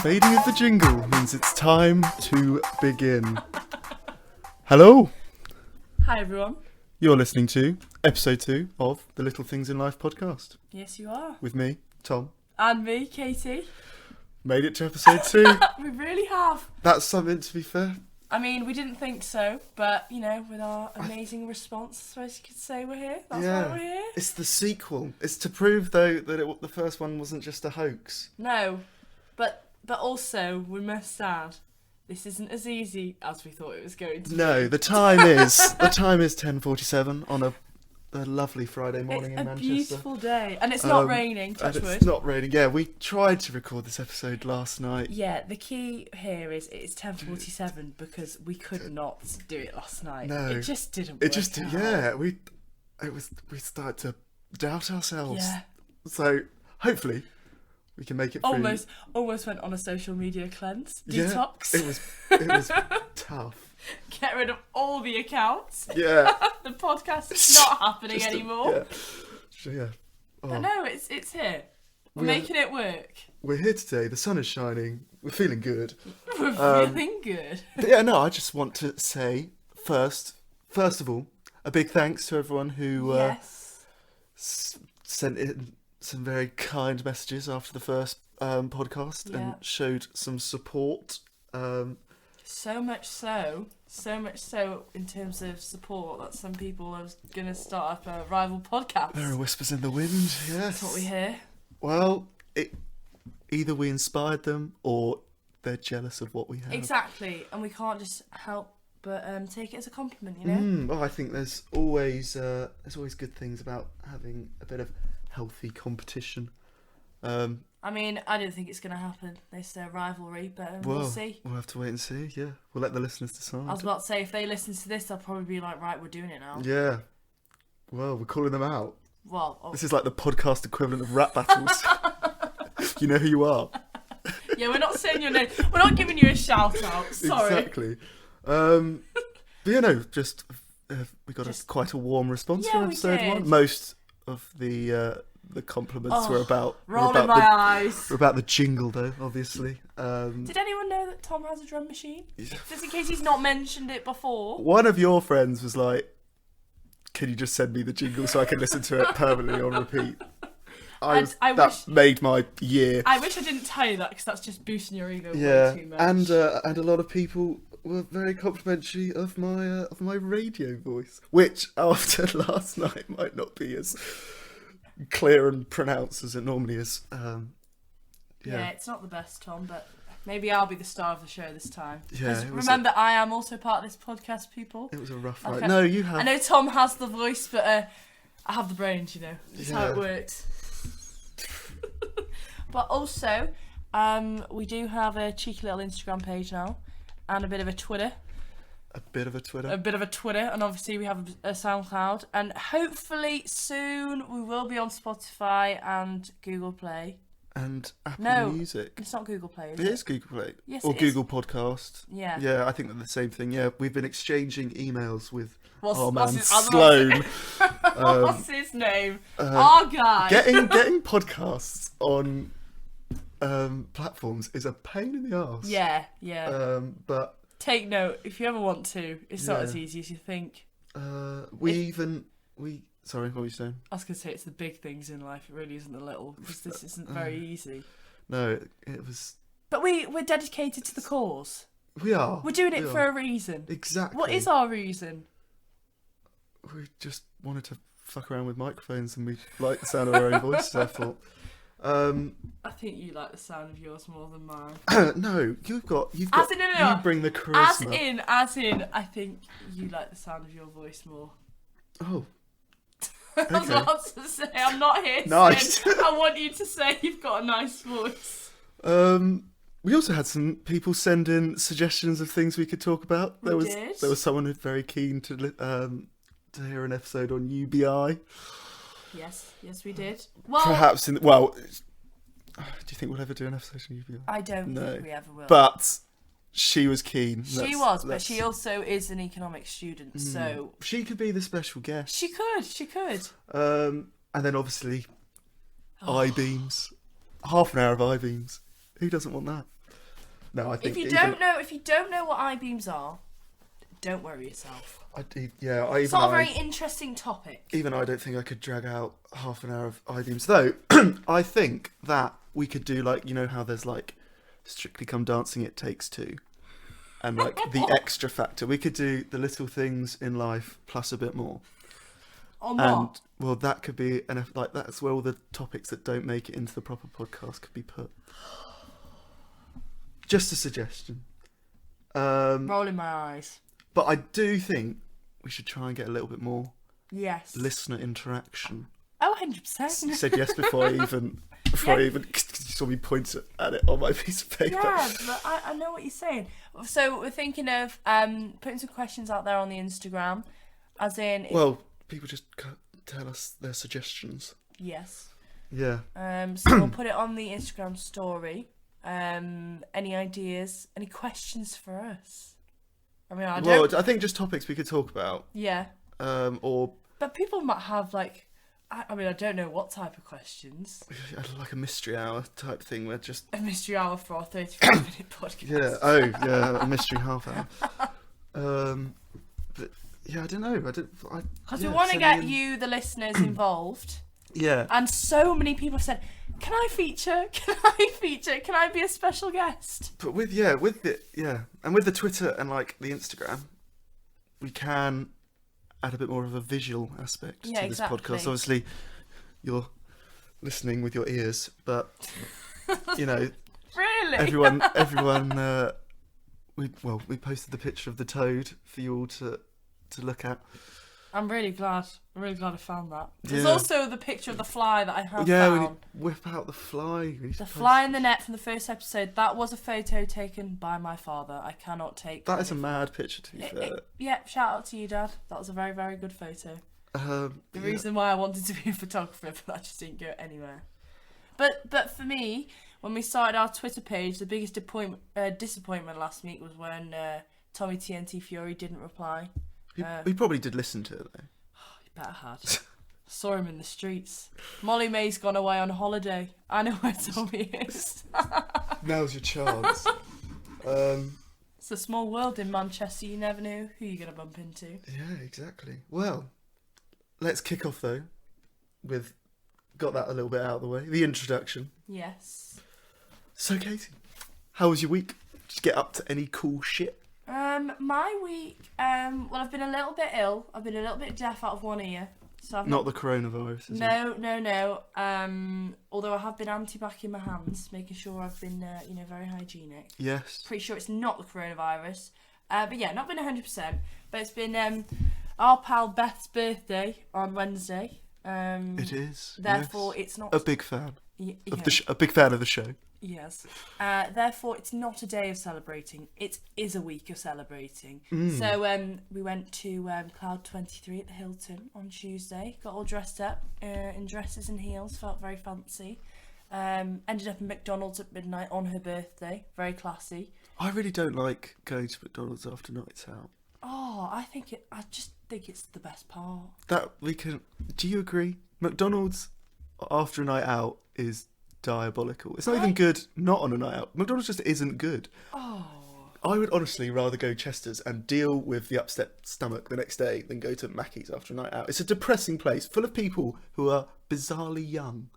fading of the jingle means it's time to begin. Hello, Hi everyone. you're listening to episode 2 of the Little Things in Life podcast Yes, you are. with me, Tom. And me, Katie. Made it to episode 2. We really have. That's something, to be fair. I mean, we didn't think so, but, you know, with our amazing response, I suppose you could say we're here. That's why we're here. It's the sequel. It's to prove, though, that the first one wasn't just a hoax. No, but also, we must add, this isn't as easy as we thought it was going to be. No, the time is 10:47 on a lovely Friday morning It's in a Manchester. beautiful day, and it's not raining, touch and wood. it's not raining. Yeah, we tried to record this episode last night. Yeah, the key here is it's 10:47 because we could not do it last night. No. It just didn't work It just, out. yeah, we started to doubt ourselves. Yeah. So hopefully we can make it through. Almost went on a social media cleanse. Yeah, Detox. it was tough. Get rid of all the accounts. Yeah. The podcast is not happening anymore. Yeah. So, yeah. But Oh, no, it's here. We're We making it work. we're here today. The sun is shining. We're feeling good. We're feeling good. But yeah, no, I just want to say first of all, a big thanks to everyone who Yes. sent in some very kind messages after the first podcast Yeah. and showed some support. So much so in terms of support that some people are going to start up a rival podcast. There are whispers in the wind, yes. That's what we hear. Well, either we inspired them or they're jealous of what we have. Exactly. And we can't just help but take it as a compliment, you know? Well, I think there's always good things about having a bit of healthy competition. I mean, I don't think it's going to happen, this rivalry, but we'll see. We'll have to wait and see, yeah. We'll let the listeners decide. I was about to say, if they listen to this, they'll probably be like, right, we're doing it now. Yeah. Well, we're calling them out. Well, This is like the podcast equivalent of rap battles. You know who you are. yeah, we're not saying your name. We're not giving you a shout out. Sorry. Exactly. But you know, just we got quite a warm response Yeah, from we episode did. 1. Most of the compliments were about Rolling my eyes. were about the jingle, though. Obviously, Did anyone know that Tom has a drum machine? Just in case he's not mentioned it before. one of your friends was like, "Can you just send me the jingle so I can listen to it permanently on repeat?" That made my year. I wish I didn't tell you that because that's just boosting your ego Yeah, way too much. and a lot of people were very complimentary of my radio voice, which after last night might not be as clear and pronounced as it normally is. Yeah, it's not the best, Tom, but maybe I'll be the star of the show this time. Yeah, 'Cause it was remember, I am also part of this podcast, people. It was a rough Okay. ride. No, you have. I know Tom has the voice, but I have the brains, you know. That's how Yeah. it works. But also, we do have a cheeky little Instagram page now, and a bit of a Twitter. A bit of a Twitter. And obviously we have a SoundCloud, and hopefully soon we will be on Spotify and Google Play. And Apple No. Music. It's not Google Play, is It it? is Google Play. Yes, or it is. Google Podcast. Yeah. Yeah, I think they're the same thing. Yeah, we've been exchanging emails with our man what's his- Sloan. What's his name? Our guy. Getting podcasts on platforms is a pain in the arse. Yeah, yeah. But Take note, if you ever want to, it's not Yeah. as easy as you think. Sorry, what were you saying? I was going to say it's the big things in life, it really isn't the little, because this isn't very easy. No, it was. But we're dedicated to the cause. We are. We're doing it we for are. a reason. Exactly. What is our reason? We just wanted to fuck around with microphones and we like the sound of our own voices, I thought. I think you like the sound of yours more than mine. No, you've got. As in, no. You bring the charisma. As in, I think you like the sound of your voice more. Oh. I'm Okay. not to say, I'm not here to Nice. say, I want you to say you've got a nice voice. We also had some people send in suggestions of things we could talk about. There was someone who's very keen to hear an episode on UBI. Yes, we did. Well, Perhaps do you think we'll ever do an episode on UBI? I don't No. think we ever will. But she was keen. But she also is an economics student, so she could be the special guest. she could. And then obviously I-beams. Half an hour of I-beams. Who doesn't want that? No, I think If you don't know what I-beams are, don't worry yourself. It's not a very interesting topic. Even I don't think I could drag out half an hour of I-beams. Though, I think that we could do, like, you know how there's, like, Strictly Come Dancing, It Takes Two. And, like, the extra factor. We could do the little things in life plus a bit more. Or not. And, well, that could be, and if, like, that's where all the topics that don't make it into the proper podcast could be put. Just a suggestion. Rolling my eyes. But I do think we should try and get a little bit more listener interaction. Oh, 100%. You said yes before I even you saw me point at it on my piece of paper. Yeah, but I know what you're saying. So we're thinking of putting some questions out there on the Instagram, as in. Well, people just tell us their suggestions. Yes. Yeah. So we'll put it on the Instagram story. Any ideas? Any questions for us? I mean, I think just topics we could talk about. Yeah. But people might have, like, I mean, I don't know what type of questions. Like a mystery hour type thing where just a mystery hour for our 35-minute podcast. Yeah. Oh, yeah. A mystery half hour. But yeah, I don't know. Because we want to get you, the listeners, involved. Yeah. And so many people have said, "Can I feature? Can I feature? Can I be a special guest?" But with the Twitter and, like, the Instagram, we can add a bit more of a visual aspect to this podcast. Obviously, you're listening with your ears, but you know, really, everyone. We posted the picture of the toad for you all to look at. I'm really glad I found that. There's also the picture of the fly that I have found. Yeah, we need to whip out the fly. The fly in the net from the first episode. That was a photo taken by my father. I cannot take. That is a mad picture, to be fair. Yeah, shout out to you, Dad. That was a very, very good photo. The reason why I wanted to be a photographer, but that just didn't go anywhere. But for me, when we started our Twitter page, the biggest disappointment last week was when Tommy TNT Fury didn't reply. He probably did listen to it, though. He better had. Saw him in the streets. Molly May's gone away on holiday. I know where Tommy is. Now's your chance. It's a small world in Manchester. You never know who you're going to bump into. Yeah, exactly. Well, let's kick off, though, with... Got that a little bit out of the way. The introduction. Yes. So, Katie, how was your week? Did you get up to any cool shit? My week, well, I've been a little bit ill. I've been a little bit deaf out of one ear. So I've not the coronavirus, is it? No. Although I have been anti-bac in my hands, making sure I've been, very hygienic. Yes. Pretty sure it's not the coronavirus. But yeah, not been 100%. But it's been our pal Beth's birthday on Wednesday. It is. Therefore, it's not a big fan of a big fan of the show. Yes. Therefore, it's not a day of celebrating. It is a week of celebrating. So we went to Cloud 23 at the Hilton on Tuesday. Got all dressed up in dresses and heels. Felt very fancy. Ended up at McDonald's at midnight on her birthday. Very classy. I really don't like going to McDonald's after nights out. Oh, I just think it's the best part. Do you agree? McDonald's after a night out is diabolical. It's not even good not on a night out. McDonald's just isn't good. Oh. I would honestly rather go Chester's and deal with the upset stomach the next day than go to Mackey's after a night out. It's a depressing place full of people who are bizarrely young.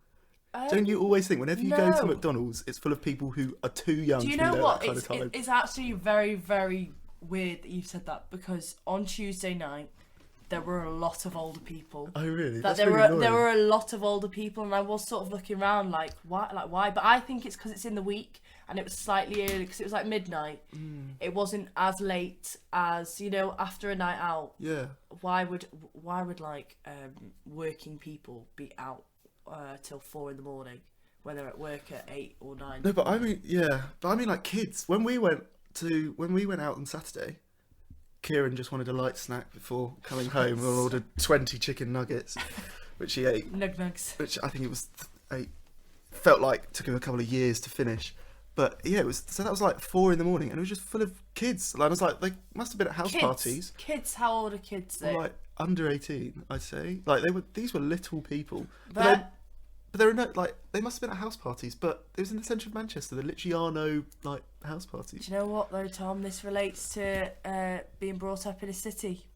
Don't you always think whenever you go to McDonald's, it's full of people who are too young to be there that kind of time? It's actually very, very weird that you've said that, because on Tuesday night there were a lot of older people. Oh really? There were a lot of older people, and I was sort of looking around like why? But I think it's because it's in the week and it was slightly early because it was like midnight. It wasn't as late as after a night out. Yeah. Why would like working people be out till 4 a.m. when they're at work at 8 or 9? No, but I mean like kids. When we went out on Saturday, Kieran just wanted a light snack before coming home and ordered 20 chicken nuggets, which he ate. Nugs. Which I think it was felt like took him a couple of years to finish. But yeah, that was like 4 a.m. and it was just full of kids. Like, I was like, they must have been at house parties. Kids, how old are kids though? Like under 18, I'd say. Like these were little people. But but there are no, like, they must have been at house parties, but it was in the centre of Manchester. There literally are no, like, house parties. Do you know what, though, Tom? This relates to being brought up in a city.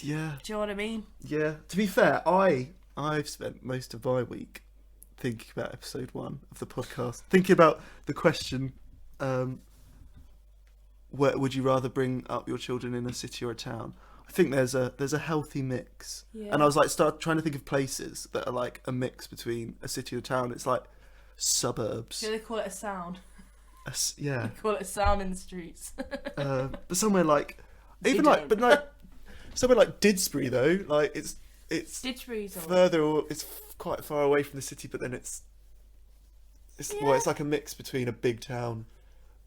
Yeah. Do you know what I mean? Yeah. To be fair, I've spent most of my week thinking about episode 1 of the podcast, thinking about the question, where would you rather bring up your children in a city or a town? I think there's a healthy mix. Yeah. And I was like, start trying to think of places that are like a mix between a city or a town. It's like suburbs. Yeah, they call it a sound. Yeah. They call it a sound in the streets. But somewhere like, They even like, don't. but like, somewhere like Didsbury though, like it's Ditchbury's all further, or it's quite far away from the city, but then it's well, it's like a mix between a big town,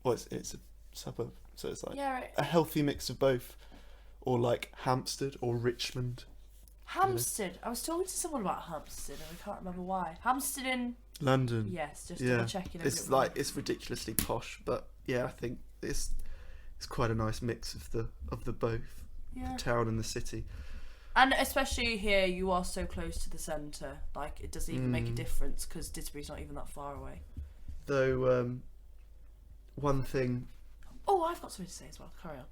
well, it's a suburb, so it's like yeah, right. a healthy mix of both, or like Hampstead or Richmond. Hampstead. I was talking to someone about Hampstead and I can't remember why. Hampstead in London. yes, just Yeah. double checking. It's like it's ridiculously posh, but yeah, I think it's quite a nice mix of the both, yeah. the town and the city. And especially here, you are so close to the centre. Like it doesn't even make a difference because Didsbury's not even that far away. Though, one thing. Oh, I've got something to say as well. Carry on.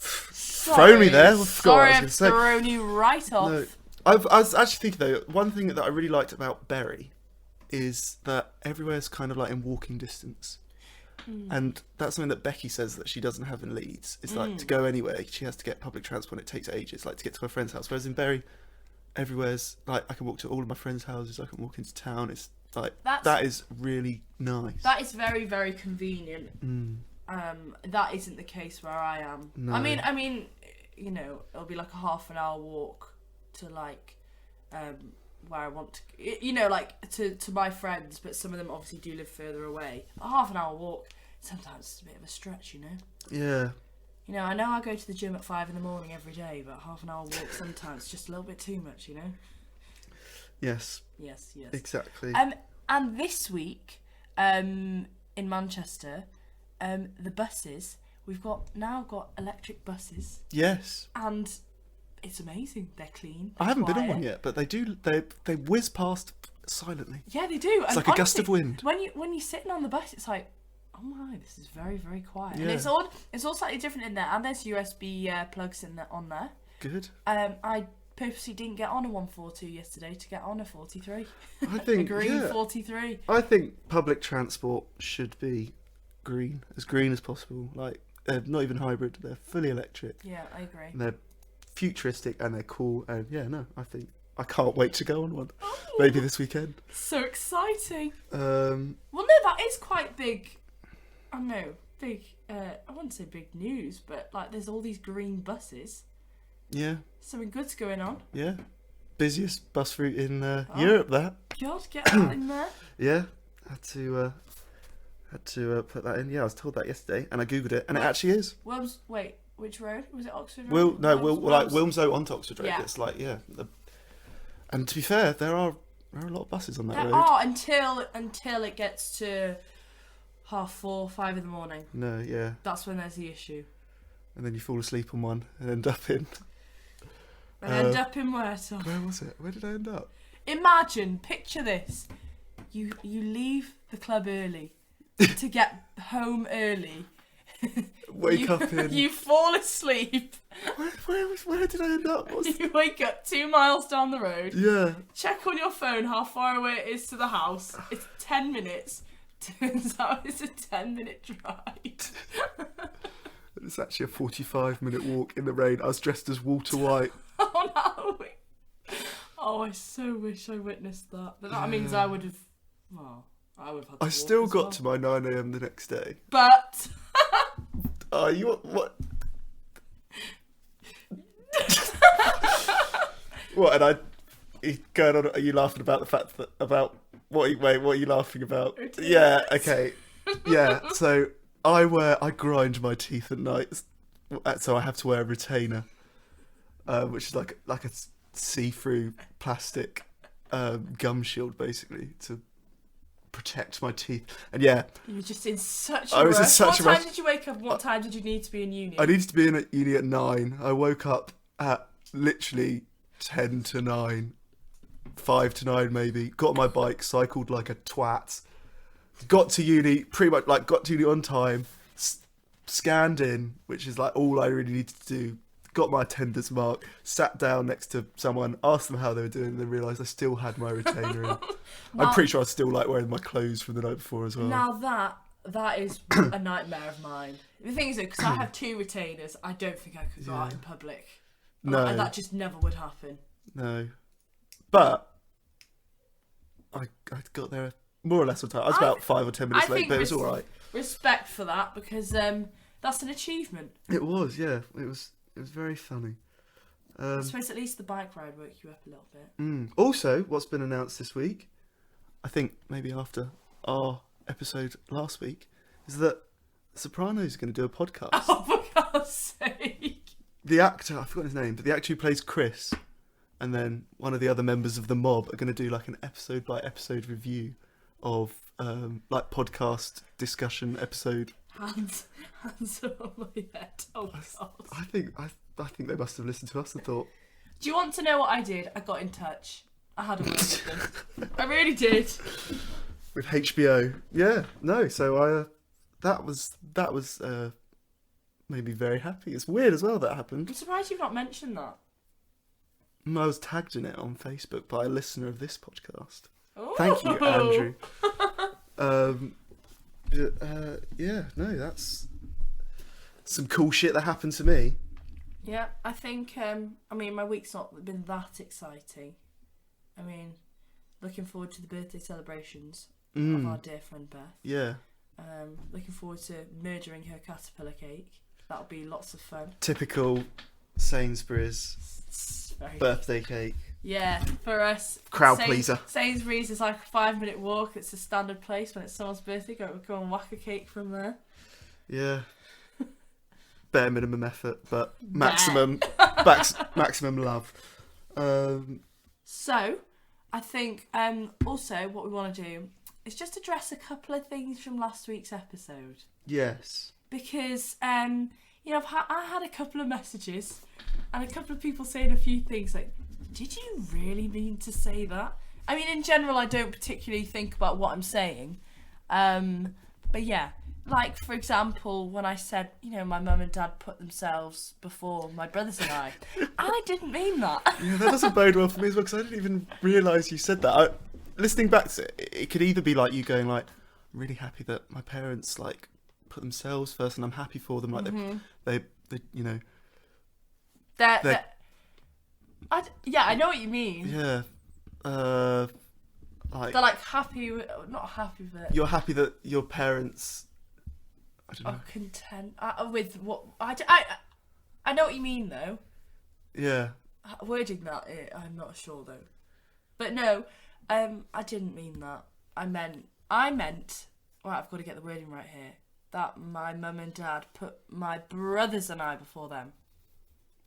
Thrown me there. I forgot Sorry, what I I've was going to say. thrown you right off. No, I was actually thinking though, one thing that I really liked about Bury is that everywhere's kind of like in walking distance. And that's something that Becky says that she doesn't have in Leeds. It's like to go anywhere, she has to get public transport. It takes ages, like to get to her friend's house. Whereas in Bury, everywhere's like I can walk to all of my friends' houses. I can walk into town. It's like that is really nice. That is very, very convenient. Mm. That isn't the case where I am. No. I mean, you know, it'll be like a half an hour walk to like, where I want to, you know, like to my friends, but some of them obviously do live further away. A half an hour walk, sometimes it's a bit of a stretch, you know. Yeah. You know, I know I go to the gym at 5 a.m. every day, but half an hour walk sometimes just a little bit too much, you know. Yes. Yes. Exactly. And this week, in Manchester, the buses, we've now got electric buses, Yes. and it's amazing. They're clean. I haven't been on quiet. one yet, but they whiz past silently. Yeah, they do. It's And like a gust honestly, of wind. When you're sitting on the bus, it's like, oh my, this is very, very quiet. And Yeah. it's all slightly different in there, and there's USB plugs on there. Good. I purposely didn't get on a 142 yesterday to get on a 43. I A think green 43. I think public transport should be green as possible. Like they're not even hybrid; they're fully electric. Yeah, I agree. And they're futuristic and they're cool. And yeah, no, I can't wait to go on one. Oh, Maybe this weekend. so exciting. Um, Well, no, that is quite big. I don't know, big. I wouldn't say big news, but like, there's all these green buses. yeah, Something good's going on. yeah. Busiest bus route in Europe. That. God, get that in there. Yeah, had to put that in. Yeah, I was told that yesterday, and I googled it, and it actually is. Wait, which road was it? Oxford Road? Like Wilmslow onto Oxford Road. Yeah. It's like and to be fair, there are a lot of buses on that There road. are until it gets to 4:30, 5 in the morning. No, yeah, That's when there's the issue. and then you fall asleep on one and end up in. And end up in where, Tom? Where was it? Where did I end up? Imagine, picture this. You leave the club early to get home early. Wake up in. You fall asleep. Where did I end up? You wake up 2 miles down the road. Yeah. Check on your phone how far away it is to the house. It's 10 minutes. Turns out it's a 10-minute drive. It's actually a 45-minute walk in the rain. I was dressed as Walter White. Oh no! Oh, I so wish I witnessed that. But that means I would have. Well, I would have had to I walk still as got well. to my 9 a.m. the next day. But Oh, you what? What? And going on? Are you laughing about the fact that about what? Wait, what are you laughing about? Yeah. Okay. Yeah. So I grind my teeth at night, so I have to wear a retainer, which is like a see-through plastic gum shield, basically, to protect my teeth. And yeah, you were just in such a I was in rush. such a What rush. time did you wake up? What time did you need to be in uni? I needed to be in at uni at 9. I woke up at literally 10 to 9 5 to 9 maybe. Got on my bike, cycled like a twat. Got to uni, pretty much like got to uni on time. Scanned in, which is like all I really needed to do. Got my attendance mark, sat down next to someone, asked them how they were doing, and then realised I still had my retainer in. I'm pretty sure I was still like wearing my clothes from the night before as well. Now that is a nightmare of mine. The thing is, because I have 2 retainers, I don't think I could go out in public. No. And that just never would happen. No. But I got there more or less on time. I was about 5 or 10 minutes late, but it was alright. Respect for that, because that's an achievement. It was, yeah. It was very funny. I suppose at least the bike ride woke you up a little bit. Also, what's been announced this week, I think maybe after our episode last week, is that Sopranos are going to do a podcast. Oh, for God's sake. The actor, I've forgotten his name, but the actor who plays Chris, and then one of the other members of the mob are going to do like an episode by episode review of like podcast discussion episode. Hands on my head. Oh God. I think they must have listened to us and thought. Do you want to know what I did? I got in touch. I had a word with them. I really did. With HBO, yeah, no. So that was made me very happy. It's weird as well that happened. I'm surprised you've not mentioned that. I was tagged in it on Facebook by a listener of this podcast. Ooh. Thank you, Andrew. Yeah, no, that's some cool shit that happened to me. Yeah, I think, I mean, my week's not been that exciting. I mean, looking forward to the birthday celebrations of our dear friend Beth. Yeah. Looking forward to murdering her caterpillar cake. That'll be lots of fun. Typical Sainsbury's birthday cake. Yeah, for us. Crowd pleaser. Sainsbury's is like a 5-minute walk. It's a standard place when it's someone's birthday. Go and whack a cake from there. Yeah. Bare minimum effort, but maximum love. So, I think also what we want to do is just address a couple of things from last week's episode. Yes. Because, you know, I had a couple of messages and a couple of people saying a few things like, did you really mean to say that? I mean, in general, I don't particularly think about what I'm saying. But yeah, like, for example, when I said, you know, my mum and dad put themselves before my brothers and I didn't mean that. Yeah, that doesn't bode well for me as well, because I didn't even realise you said that. Listening back to it, it could either be like you going like, I'm really happy that my parents like put themselves first, and I'm happy for them. Like they you know. I know what you mean. Yeah. Like they're like happy, not happy with it. You're happy that your parents, I don't know. Are content with what I know what you mean though. Yeah. Wording that, I'm not sure though. But no, I didn't mean that. I meant. Right, I've got to get the wording right here. That my mum and dad put my brothers and I before them.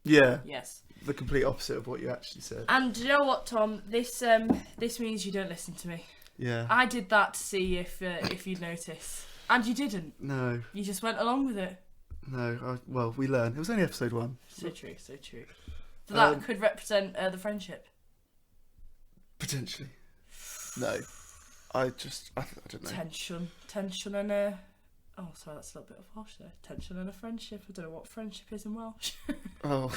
Yeah. Yes. The complete opposite of what you actually said. And you know what, Tom? This means you don't listen to me. Yeah. I did that to see if you'd notice, and you didn't. No. You just went along with it. No. Well, we learned. It was only episode 1. So true. So true. So that could represent the friendship. Potentially. No. I don't know. Tension and a. Oh, sorry, that's a little bit of harsh there. Tension and a friendship. I don't know what friendship is in Welsh. Oh.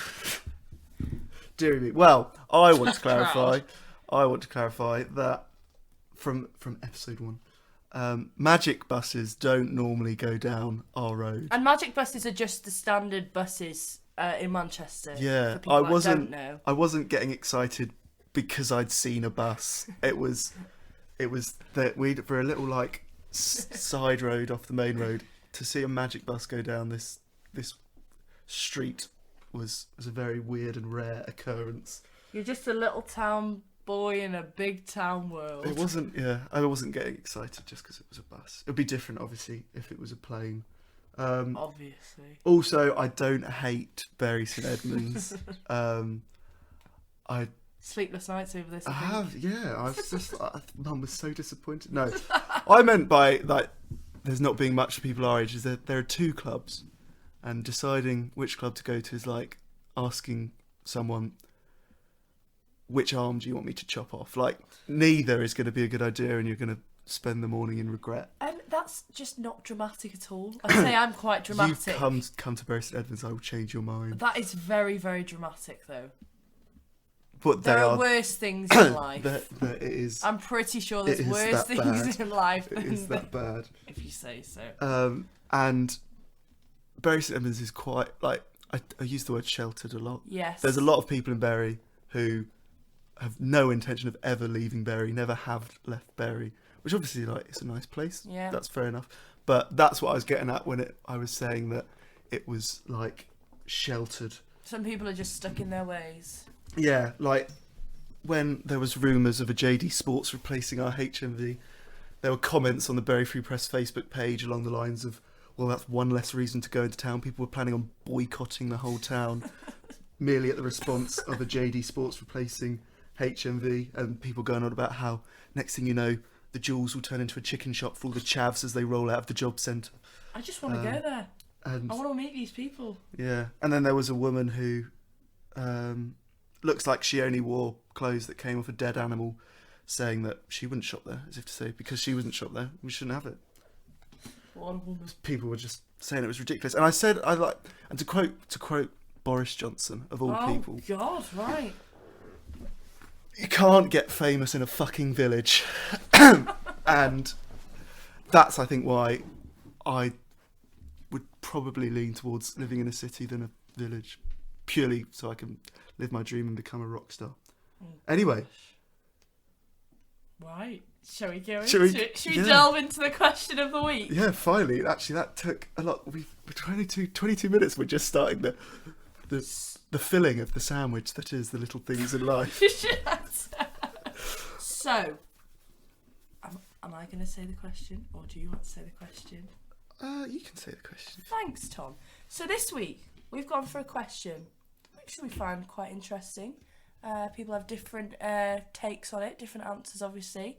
Dear me. Well, I want to clarify. That from episode 1, magic buses don't normally go down our road. And magic buses are just the standard buses in Manchester. Yeah, for people that don't know. I wasn't getting excited because I'd seen a bus. It was that we for a little like side road off the main road to see a magic bus go down this street was a very weird and rare occurrence. You're just a little town boy in a big town world. It wasn't. Yeah, I wasn't getting excited just because it was a bus. It'd be different, obviously, if it was a plane. Obviously. Also, I don't hate Bury St Edmunds. I sleepless nights over this. I have, yeah. I was just, Mum was so disappointed. No, I meant by like, there's not being much for people our age. Is that there are 2 clubs, and deciding which club to go to is like asking someone, which arm do you want me to chop off? Like, neither is going to be a good idea, and you're going to spend the morning in regret. That's just not dramatic at all. I'd say I'm quite dramatic. You come to Bury St Edmunds, I will change your mind. That is very, very dramatic, though. But there are worse things in life. It is. I'm pretty sure there's worse things in life than it is that bad. If you say so. And Bury St Edmunds is quite, like, I use the word sheltered a lot. Yes. There's a lot of people in Bury who have no intention of ever leaving Bury, never have left Bury, which obviously, like, it's a nice place. Yeah. That's fair enough. But that's what I was getting at when I was saying that it was, like, sheltered. Some people are just stuck in their ways. Yeah, like, when there was rumours of a JD Sports replacing our HMV, there were comments on the Bury Free Press Facebook page along the lines of, well, that's one less reason to go into town. People were planning on boycotting the whole town merely at the response of a JD Sports replacing HMV, and people going on about how next thing you know, the Jewels will turn into a chicken shop for all the chavs as they roll out of the job centre. I just want to go there. And I want to meet these people. Yeah, and then there was a woman who looks like she only wore clothes that came off a dead animal, saying that she wouldn't shop there, as if to say, because she wasn't shop there, we shouldn't have it. One woman. People were just saying it was ridiculous, and I said, and to quote Boris Johnson of all people. Oh God, right. You can't get famous in a fucking village. And that's, I think, why I would probably lean towards living in a city than a village. Purely so I can live my dream and become a rock star. Anyway. Right. Shall we go Should into it? Should we delve into the question of the week? Yeah, finally. Actually, that took a lot. We're 22 minutes. We're just starting the filling of the sandwich that is the little things in life. So, am I going to say the question, or do you want to say the question? You can say the question. Thanks, Tom. So this week, we've gone for a question, which we find quite interesting. People have different takes on it, different answers, obviously.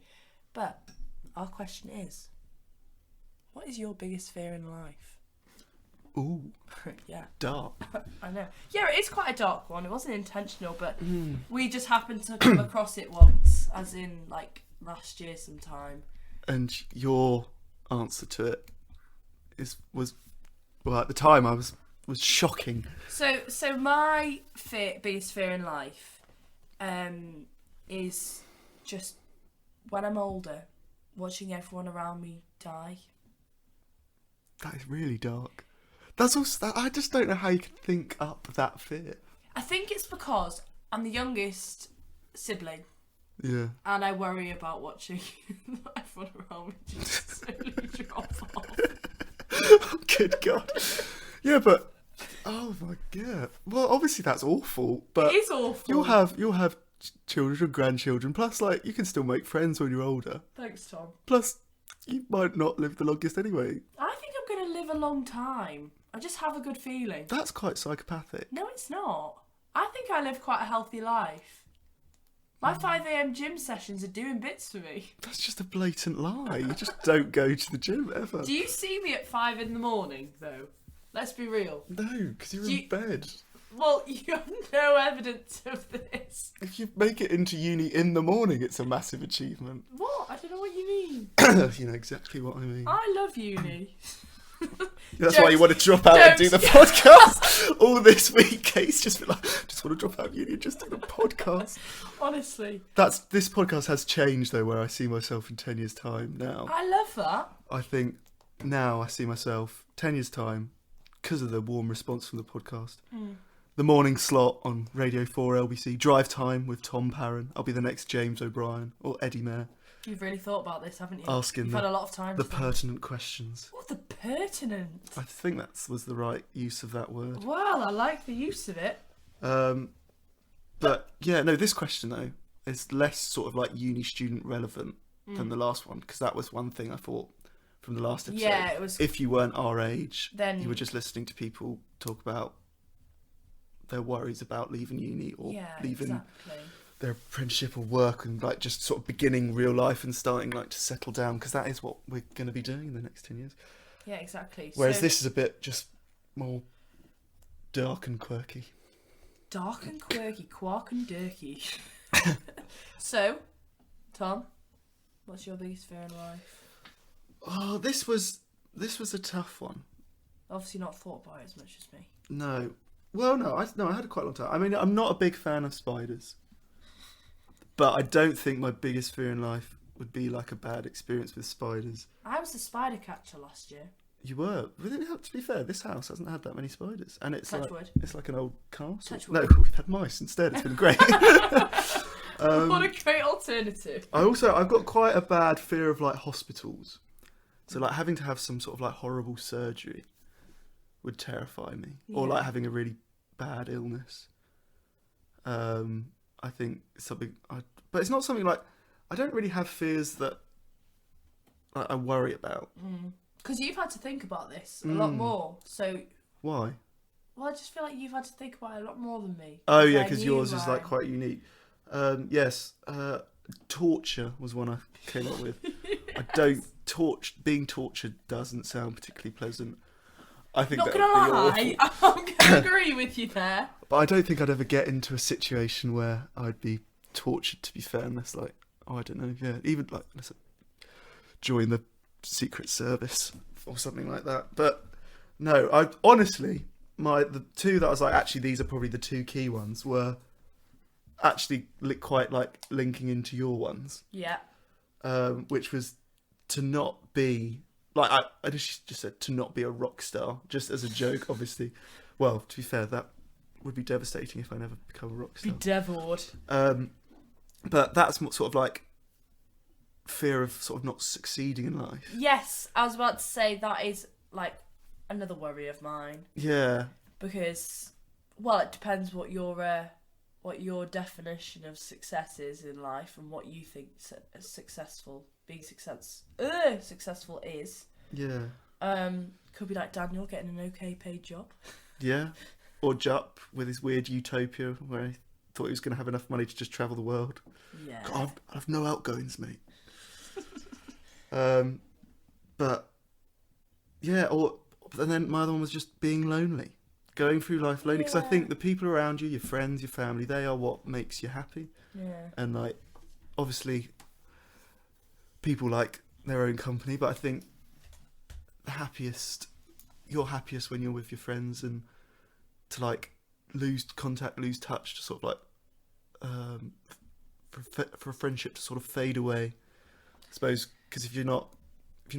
But our question is, what is your biggest fear in life? Ooh. Yeah. Dark. I know. Yeah, it is quite a dark one. It wasn't intentional, but we just happened to come across it once, as in, like, last year sometime. And your answer to it was at the time I was shocking. So my biggest fear in life is just when I'm older, watching everyone around me die. That is really dark. That's also, I just don't know how you can think up that fear. I think it's because I'm the youngest sibling. Yeah. And I worry about watching everyone around me just slowly drop off. Good God. Yeah, but oh my God. Well, obviously that's awful. But it is awful. You'll have children and grandchildren. Plus, like, you can still make friends when you're older. Thanks, Tom. Plus, you might not live the longest anyway. I think I'm going to live a long time. I just have a good feeling. That's quite psychopathic. No, it's not. I think I live quite a healthy life. My 5 a.m. gym sessions are doing bits for me. That's just a blatant lie. You just don't go to the gym ever. Do you see me at 5 in the morning, though? Let's be real. No, because you're in bed. Well, you have no evidence of this. If you make it into uni in the morning, it's a massive achievement. What? I don't know what you mean. You know exactly what I mean. I love uni. That's why you want to drop out and do the podcast all this week. Kate's just been like, just want to drop out of uni and just do the podcast. Honestly. This podcast has changed though, where I see myself in 10 years' time now. I love that. I think now I see myself 10 years' time, because of the warm response from the podcast. The morning slot on Radio 4 LBC, Drive Time with Tom Parron. I'll be the next James O'Brien or Eddie Mair. You've really thought about this, haven't you? You've had a lot of time. The pertinent questions. Oh, the pertinent. I think that was the right use of that word. Well, I like the use of it. But yeah, no, this question though is less sort of like uni student relevant than the last one, because that was one thing I thought from the last episode. Yeah, it was. If you weren't our age, then you were just listening to people talk about their worries about leaving uni or leaving their apprenticeship or work, and like just sort of beginning real life and starting like to settle down, because that is what we're going to be doing in the next 10 years. Yeah, exactly. Whereas this is a bit just more dark and quirky. Dark and quirky, quark and dirky. So, Tom, what's your biggest fear in life? Oh, this was a tough one. Obviously not thought about it as much as me. No. Well, no, I had quite a long time. I mean, I'm not a big fan of spiders. But I don't think my biggest fear in life would be like a bad experience with spiders. I was a spider catcher last year. You were. But to be fair, this house hasn't had that many spiders. And it's it's like an old castle. Touch No, wood. we've had mice instead. It's been great. What a great alternative. I've got quite a bad fear of like hospitals. So like having to have some sort of like horrible surgery would terrify me. Yeah. Or like having a really bad illness. I think something, but it's not something like, I don't really have fears that I worry about. Because you've had to think about this a lot more. So, Why? well, I just feel like you've had to think about it a lot more than me. Oh yeah, I because knew yours is like mine. quite unique. Yes, torture was one I came up with. I don't being tortured doesn't sound particularly pleasant. I think Not that gonna would be lie, awful. I'm gonna agree with you there. But I don't think I'd ever get into a situation where I'd be tortured, to be fair, unless like, oh, I don't know, yeah, even like unless I join the Secret Service or something like that. But no, I honestly, the two that I was like, actually, these are probably the two key ones, were actually quite like linking into your ones, Yeah. which was to not be like, I just said to not be a rock star, just as a joke, obviously. Well, to be fair, that would be devastating if I never become a rock Be star. devilled. But that's sort of like fear of sort of not succeeding in life. Yes, I was about to say that is like another worry of mine Yeah, because, well, it depends what your definition of success is in life and what you think successful is. yeah, Could be like Daniel getting an okay paid job. yeah. Or Jupp with his weird utopia where he thought he was going to have enough money to just travel the world. Yeah. God, I've no outgoings, mate. But yeah, and then my other one was just being lonely, going through life lonely. Because I Yeah. think the people around you, your friends, your family, they are what makes you happy. Yeah. And like, obviously, people like their own company, but I think you're happiest when you're with your friends, and to like lose contact, lose touch, to sort of like for a friendship to sort of fade away, I suppose, because if you're not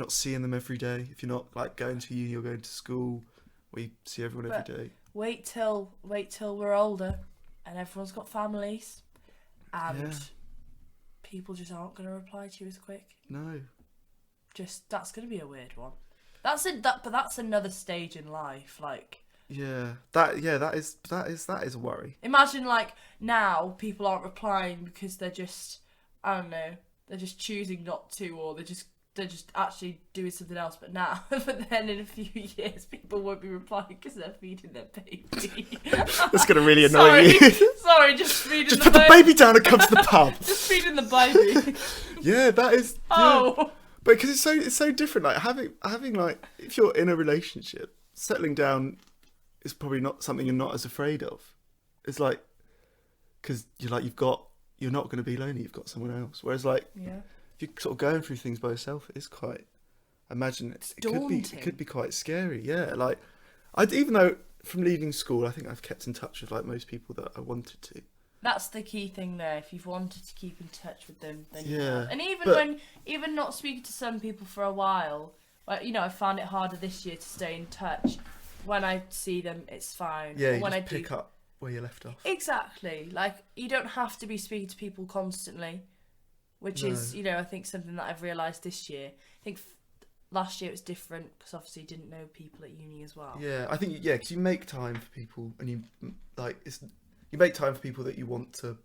seeing them every day, if you're not like going to uni or going to school where you see everyone every day. Wait till we're older and everyone's got families and Yeah. people just aren't going to reply to you as quick. No. Just, that's going to be a weird one. But that's another stage in life. Like, Yeah. That is a worry. imagine like now people aren't replying because they're just, I don't know, they're just choosing not to, or they're just actually doing something else. But now, but then in a few years, people won't be replying because they're feeding their baby. That's gonna really annoy you. Sorry, just feeding Just the put the baby down and come to the pub. Just feeding the baby. Yeah, that is. Yeah. Oh. But because it's so different. Like having like, if you're in a relationship, settling down is probably not something you're not as afraid of. It's like, because you're not going to be lonely. You've got someone else. Whereas like, Yeah. if you're sort of going through things by yourself, it is quite. I imagine it daunting. could be quite scary. Yeah, like even though from leaving school, I think I've kept in touch with like most people that I wanted to. That's the key thing there. If you've wanted to keep in touch with them, then you Yeah, have. And but- even not speaking to some people for a while, like, you know, I found it harder this year to stay in touch. When I see them, it's fine. Yeah, Or you when just I pick up where you left off. Exactly. Like, you don't have to be speaking to people constantly, which is, you know, I think something that I've realised this year. I think last year it was different because obviously you didn't know people at uni as well. Yeah, I think because you make time for people, and you make time for people that you want to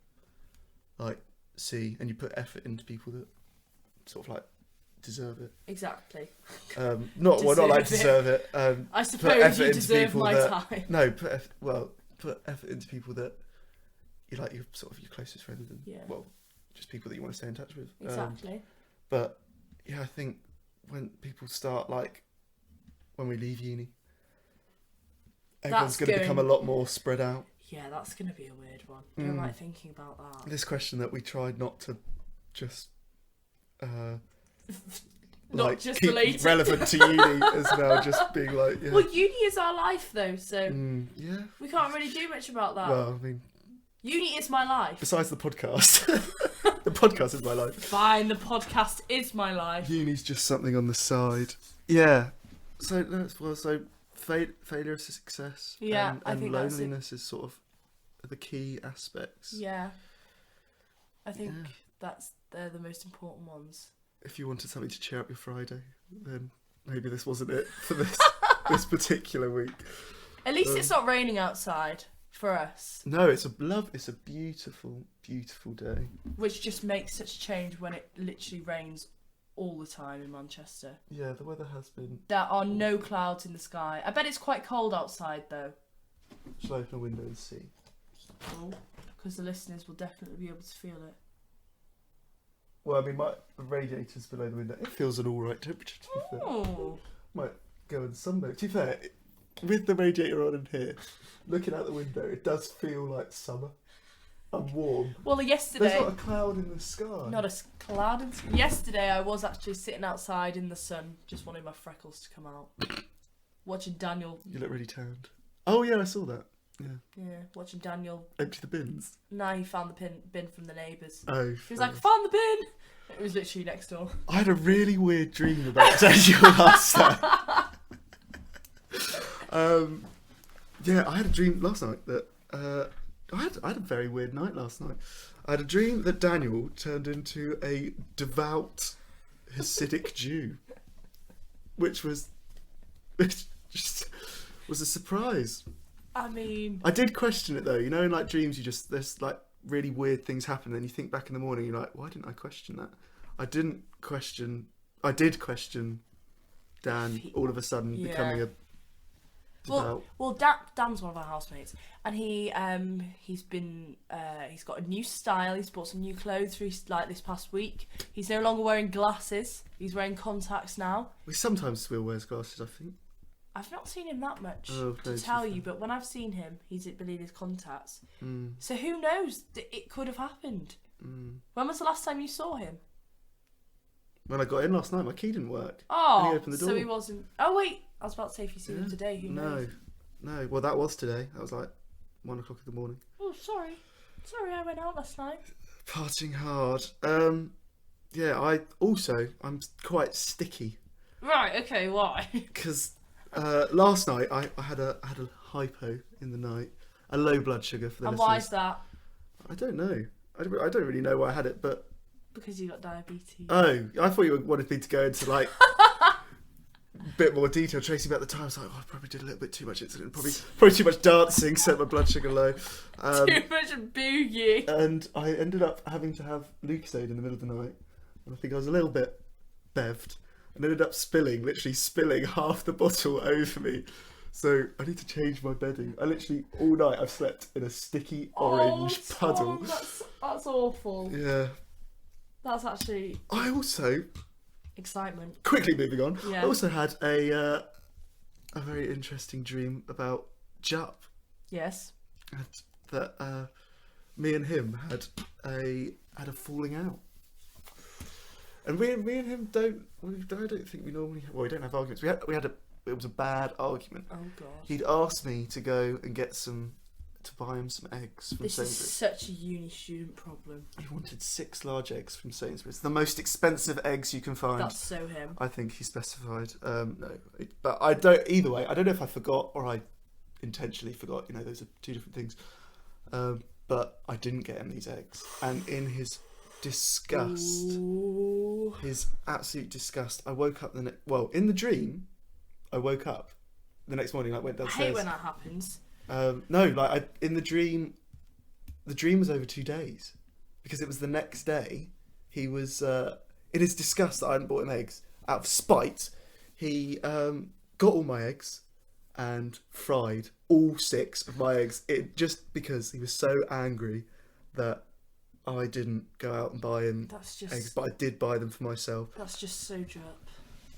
like see, and you put effort into people that sort of like deserve it. Exactly. Not like deserve it. I put suppose effort you into deserve people my that, time. No, put effort into people that you like, your sort of your closest friends, and just people that you want to stay in touch with. Exactly. But yeah, I think when people start, like when we leave uni, Everyone's going to become a lot more spread out. Yeah, that's going to be a weird one. I don't like thinking about that. This question that we tried not to just Not just keep related. relevant to uni as now just being like, yeah. Well, uni is our life though, so Yeah. we can't really do much about that. Well, I mean, Uni is my life. besides the podcast, the podcast is my life. Fine, the podcast is my life. Uni's just something on the side. Yeah. So failure is success. Yeah, I and think that's it. loneliness is sort of the key aspects. Yeah. I think they're the most important ones. If you wanted something to cheer up your Friday, then maybe this wasn't it for this this particular week. At least it's not raining outside for us, No, it's a beautiful, beautiful day. which just makes such a change when it literally rains all the time in Manchester. Yeah, the weather has been. There are no clouds in the sky. I bet it's quite cold outside though. Shall I open a window and see? Because the listeners will definitely be able to feel it. Well, I mean, my radiator's below the window. It feels an alright temperature, to be fair. Oh. Might go in sunmode. To be fair, with the radiator on in here, looking out the window, it does feel like summer. And warm. Well, yesterday... There's not a cloud in the sky. Not a cloud in the sky. Yesterday I was actually sitting outside in the sun, just wanting my freckles to come out. Watching Daniel... You look really tanned. Oh, yeah, I saw that. Yeah. Watching Daniel... Empty the bins. No, he found the bin from the neighbours. Oh. He was like, found the bin! It was literally next door. I had a really weird dream about Daniel last night. Yeah, I had a dream last night that I had a very weird night last night. I had a dream that Daniel turned into a devout Hasidic Jew, which just was a surprise. I mean... I did question it though. You know, in like dreams, there's like really weird things happen, and you think back in the morning, you're like, why didn't I question that? I did question Dan all of a sudden becoming a devout. Well, Dan's one of our housemates, and he's got a new style. He's bought some new clothes like this past week. He's no longer wearing glasses. He's wearing contacts now. We sometimes still wears glasses, I think. I've not seen him that much No, to tell you, but when I've seen him, he's been in his contacts. Mm. So who knows? It could have happened. Mm. When was the last time you saw him? When I got in last night, my key didn't work. Oh, and he opened the door. so he wasn't. Oh wait, I was about to say if you see him today, who knows? No. Well, that was today. That was like 1 o'clock in the morning. Oh, sorry, I went out last night. Partying hard. Yeah. I'm quite sticky Right. Okay. Why? because last night I had a hypo in the night, a low blood sugar for the And listeners. why is that? I don't know. I don't really know why I had it, but Because you got diabetes. oh, I thought you wanted me to go into like a bit more detail. Tracy, about the time, I was like, I probably did a little bit too much insulin, probably too much dancing, set my blood sugar low. Too much boogie. And I ended up having to have Lucozade in the middle of the night, and I think I was a little bit bevved, and ended up literally spilling half the bottle over me. So I need to change my bedding. I literally all night I've slept in a sticky orange puddle. Tom, that's awful. Yeah. That's actually I also, excitement. quickly moving on, Yeah. I also had a very interesting dream about Jup. Yes. That me and him had a falling out. And me and him I don't think we normally. Well, we don't have arguments. It was a bad argument. Oh god. He'd asked me to go and to buy him some eggs from This is Sainsbury's. such a uni student problem. He wanted 6 large eggs from Sainsbury's, the most expensive eggs you can find. That's so him. I think he specified. But I don't. Either way, I don't know if I forgot or I intentionally forgot. You know, those are two different things. But I didn't get him these eggs, and in his disgust, Ooh. his absolute disgust, I woke up in the dream, I woke up the next morning. I went I downstairs. hate when that happens. In the dream was over 2 days, because it was the next day. He was in his disgust that I hadn't bought him eggs. Out of spite, he got all my eggs and fried all 6 of my eggs. Just because he was so angry that I didn't go out and buy him eggs, but I did buy them for myself. That's just so drip.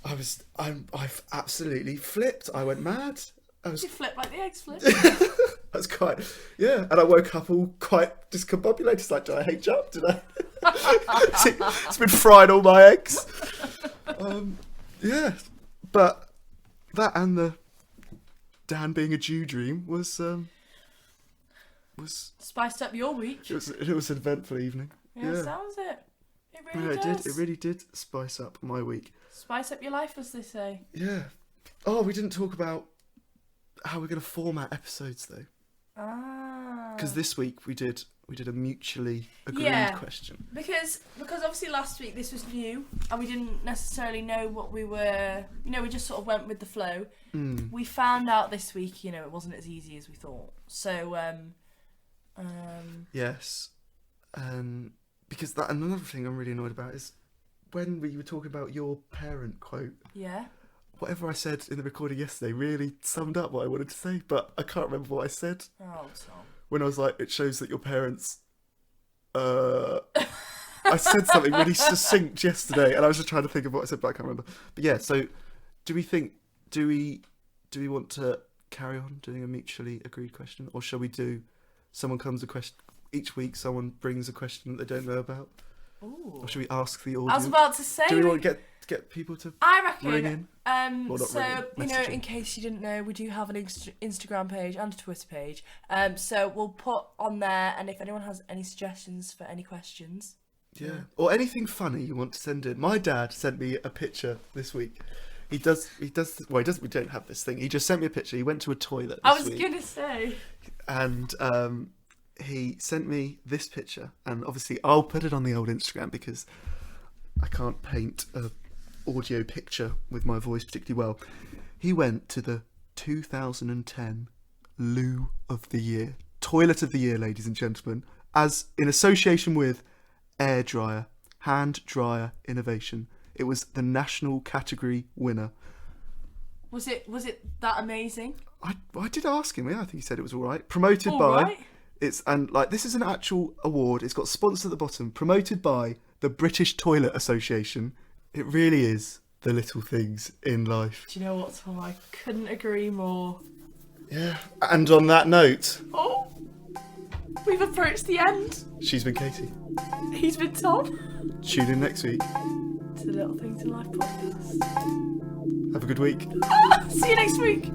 I've absolutely flipped. I went mad. You flip like the eggs flip. That's quite, yeah. And I woke up all quite discombobulated. It's like, did I H up? Did I? It's been fried all my eggs. Yeah, but that and the Dan being a Jew dream was spiced up your week. It was an eventful evening. Yeah, sounds it. It really does. It did. It really did spice up my week. Spice up your life, as they say. Yeah. Oh, we didn't talk about how we're going to format episodes though. Because this week we did a mutually agreed question. Because obviously last week this was new and we didn't necessarily know what we were. We just sort of went with the flow. We found out this week, it wasn't as easy as we thought. So, yes, because that another thing I'm really annoyed about is when we were talking about your parent quote. Yeah. Whatever I said in the recording yesterday really summed up what I wanted to say, but I can't remember what I said. Oh, Tom. When I was like, it shows that your parents. I said something really succinct yesterday, and I was just trying to think of what I said, but I can't remember. But yeah, so do we want to carry on doing a mutually agreed question, or shall we do? Someone comes a question each week. Someone brings a question that they don't know about. Ooh. Or should we ask the audience? I was about to say. Do we want to get people to? I reckon. Ring in? In case you didn't know, we do have an Instagram page and a Twitter page. So we'll put on there, and if anyone has any suggestions for any questions. Yeah. Or anything funny you want to send in. My dad sent me a picture this week. He does. Well, he doesn't. We don't have this thing. He just sent me a picture. He went to a toilet this week. I was gonna say. And he sent me this picture, and obviously I'll put it on the old Instagram because I can't paint a audio picture with my voice particularly well. He went to the 2010 Loo of the Year, Toilet of the Year, ladies and gentlemen, as in association with Air Dryer, Hand Dryer Innovation. It was the national category winner. Was it that amazing? I did ask him. Yeah, I think he said it was all right. Promoted all by. Right. This is an actual award. It's got sponsor at the bottom. Promoted by the British Toilet Association. It really is the little things in life. Do you know what, Tom? I couldn't agree more. Yeah. And on that note... Oh! We've approached the end. She's been Katie. He's been Tom. Tune in next week. To the Little Things in Life podcast. Have a good week. See you next week.